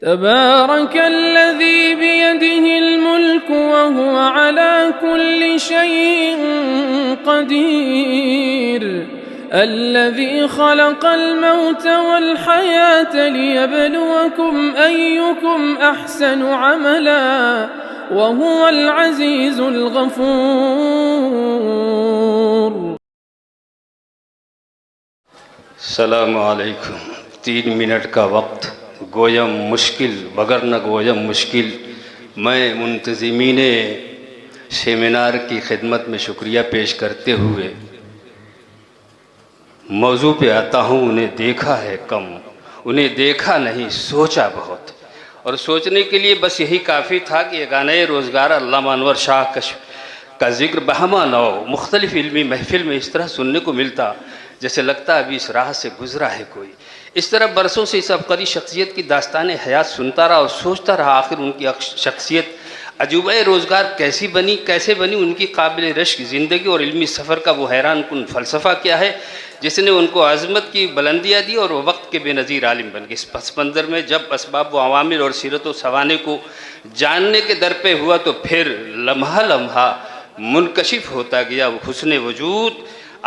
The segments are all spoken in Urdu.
تبارك الذي بيده الملك وهو على كل شيء قدير الذي خلق الموت والحياة ليبلوكم أيكم أحسن عملا وهو العزيز الغفور. السلام علیکم. 3 منٹ کا وقت گویم مشکل بگر نہ گویم مشکل. میں منتظمین سیمینار کی خدمت میں شکریہ پیش کرتے ہوئے موضوع پہ آتا ہوں. انہیں دیکھا ہے کم، انہیں دیکھا نہیں سوچا بہت. اور سوچنے کے لیے بس یہی کافی تھا کہ یہ گانے روزگار علامہ انور شاہ کا ذکر بہما نو مختلف علمی محفل میں اس طرح سننے کو ملتا جیسے لگتا ابھی اس راہ سے گزرا ہے کوئی. اس طرح برسوں سے اس عبقری شخصیت کی داستان حیات سنتا رہا اور سوچتا رہا آخر ان کی شخصیت عجوبہ روزگار کیسے بنی، ان کی قابل رشک زندگی اور علمی سفر کا وہ حیران کن فلسفہ کیا ہے جس نے ان کو عظمت کی بلندیاں دی اور وہ وقت کے بے نظیر عالم بن گئے. اس پس منظر میں جب اسباب و عوامل اور سیرت و سوانے کو جاننے کے در پہ ہوا تو پھر لمحہ لمحہ منکشف ہوتا گیا وہ حسن وجود.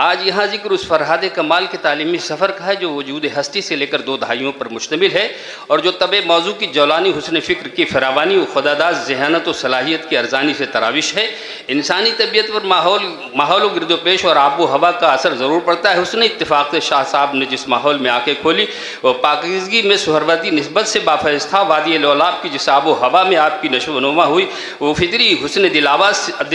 آج یہاں ذکر اس فرہاد کمال کے تعلیمی سفر کا ہے جو وجود ہستی سے لے کر 2 دہائیوں پر مشتمل ہے اور جو طبع موضوع کی جولانی حسن فکر کی فراوانی و خداداد ذہانت و صلاحیت کی ارزانی سے تراوش ہے. انسانی طبیعت پر ماحول و گرد و پیش اور آب و ہوا کا اثر ضرور پڑتا ہے. حسن اتفاق سے شاہ صاحب نے جس ماحول میں آنکھیں کھولی وہ پاکیزگی میں سہروردی نسبت سے بافیض تھا. وادی لولاب کی جس آب و ہوا میں آپ کی نشو و نما ہوئی وہ فطری حسن دل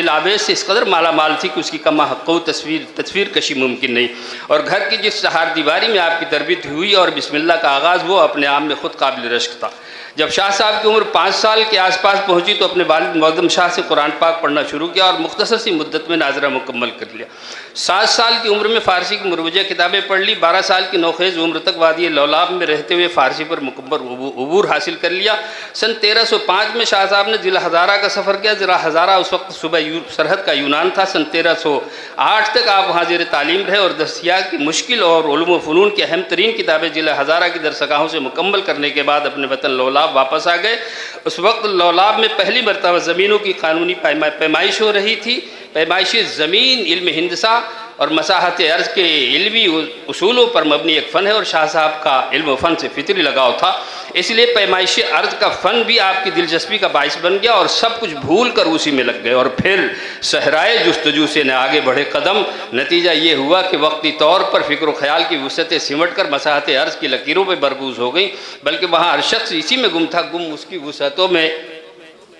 آویز سے اس قدر مالا مال تھی کہ اس کی کما حق و تصویر کشی ممکن نہیں. اور گھر کی جس چہار دیواری میں آپ کی تربیت ہوئی اور بسم اللہ کا آغاز وہ اپنے آپ میں خود قابل رشک تھا. جب شاہ صاحب کی عمر 5 سال کے آس پاس پہنچی تو اپنے والد معظم شاہ سے قرآن پاک پڑھنا شروع کیا اور مختصر سی مدت میں ناظرہ مکمل کر لیا. 7 سال کی عمر میں فارسی کی مروجہ کتابیں پڑھ لی. 12 سال کی نوخیز عمر تک وادی لولاب میں رہتے ہوئے فارسی پر مکمل عبور حاصل کر لیا. سن 1305 میں شاہ صاحب نے ضلع ہزارہ کا سفر کیا. ضلع ہزارہ اس وقت صوبہ سرحد کا یونان تھا. سن 1308 تک آپ وہاں زیر تعلیم رہے اور دستیاب کی مشکل اور علوم و فنون کی اہم ترین کتابیں ضلع ہزارہ کی درسگاہوں سے مکمل کرنے کے بعد اپنے وطن لولاب واپس آ گئے. اس وقت لولاب میں پہلی مرتبہ زمینوں کی قانونی پیمائش ہو رہی تھی. پیمائش زمین علم ہندسہ اور مساحت عرض کے علمی اصولوں پر مبنی ایک فن ہے اور شاہ صاحب کا علم و فن سے فطری لگاؤ تھا. اس لیے پیمائش عرض کا فن بھی آپ کی دلچسپی کا باعث بن گیا اور سب کچھ بھول کر اسی میں لگ گئے اور پھر صحرائے جستجو سے نہ آگے بڑھے قدم. نتیجہ یہ ہوا کہ وقتی طور پر فکر و خیال کی وسعتیں سمٹ کر مساحت عرض کی لکیروں پہ برگوز ہو گئیں بلکہ وہاں ہر شخص اسی میں گم تھا. گم اس کی وسعتوں میں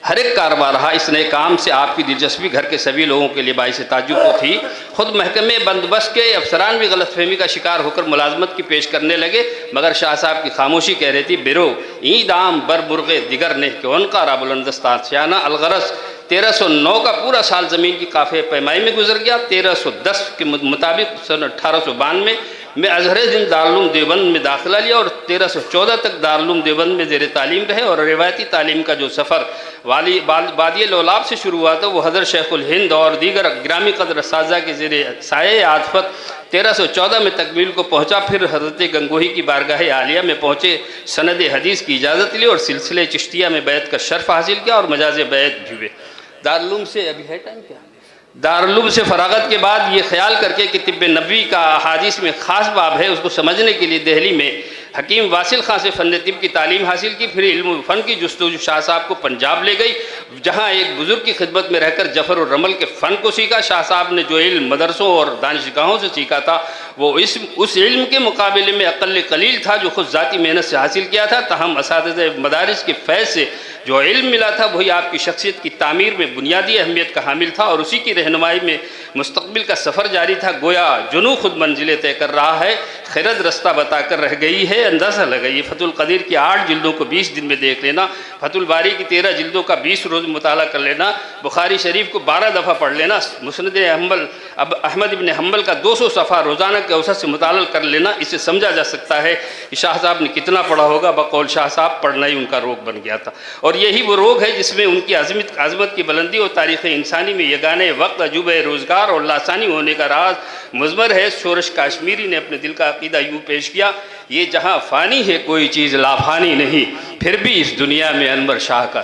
ہر ایک کارواں رہا. اس نئے کام سے آپ کی دلچسپی گھر کے سبھی لوگوں کے لیے باعث تعجب تو تھی. خود محکمے بندوبست کے افسران بھی غلط فہمی کا شکار ہو کر ملازمت کی پیش کرنے لگے مگر شاہ صاحب کی خاموشی کہہ رہی تھی برو ایدام بر مرغے دیگر نے کہ ان کا راب الندستان سیانہ الغرض. 1309 کا پورا سال زمین کی قافیہ پیمائی میں گزر گیا. 1310 کے مطابق سن 1892 میں ازہر ہند دارالعلوم دیوبند میں داخلہ لیا اور 1314 تک دارالعلوم دیوبند میں زیر تعلیم رہے اور روایتی تعلیم کا جو سفر وادی لولاب سے شروع ہوا تھا وہ حضرت شیخ الہند اور دیگر گرامی قدر اساتذہ کے زیر سایہ عاطفت 1314 میں تکمیل کو پہنچا. پھر حضرت گنگوہی کی بارگاہ عالیہ میں پہنچے، سند حدیث کی اجازت لی اور سلسلے چشتیہ میں بیعت کا شرف حاصل کیا اور مجاز بیعت بھی ہوئے. دارالعلوم سے ابھی ہے ٹائم کیا؟ دارالعلوم سے فراغت کے بعد یہ خیال کر کے کہ طب نبوی کا احادیث میں خاص باب ہے اس کو سمجھنے کے لیے دہلی میں حکیم واصل خان سے فن طب کی تعلیم حاصل کی. پھر علم و فن کی جستجو شاہ صاحب کو پنجاب لے گئی جہاں ایک بزرگ کی خدمت میں رہ کر جفر اور رمل کے فن کو سیکھا. شاہ صاحب نے جو علم مدرسوں اور دانشگاہوں سے سیکھا تھا وہ اس علم کے مقابلے میں اقل قلیل تھا جو خود ذاتی محنت سے حاصل کیا تھا. تاہم اساتذہ مدارس کے فیض سے جو علم ملا تھا وہی آپ کی شخصیت کی تعمیر میں بنیادی اہمیت کا حامل تھا اور اسی کی رہنمائی میں مستقبل کا سفر جاری تھا. گویا جنوں خود منزلیں طے کر رہا ہے، خرد رستہ بتا کر رہ گئی ہے. اندازہ لگائیے فتح القدیر کی 8 جلدوں کو 20 دن میں دیکھ لینا، فتح الباری کی 13 جلدوں کا 20 روز مطالعہ کر لینا، بخاری شریف کو 12 دفعہ پڑھ لینا، مسند احمد ابن حنبل کا 200 صفحہ روزانہ کے اوسط سے مطالعہ کر لینا. اس سے سمجھا جا سکتا ہے کہ شاہ صاحب نے کتنا پڑھا ہوگا. بقول شاہ صاحب پڑھنا ہی ان کا روگ بن گیا تھا اور یہی وہ روگ ہے جس میں ان کی عظمت کی بلندی اور تاریخ انسانی میں یگانے وقت عجوبہ روزگار اور لاسانی ہونے کا راز مضمر ہے. شورش کاشمیری نے اپنے دل کا عقیدہ یوں پیش کیا یہ جہاں فانی ہے کوئی چیز لافانی نہیں، پھر بھی اس دنیا میں انور شاہ کا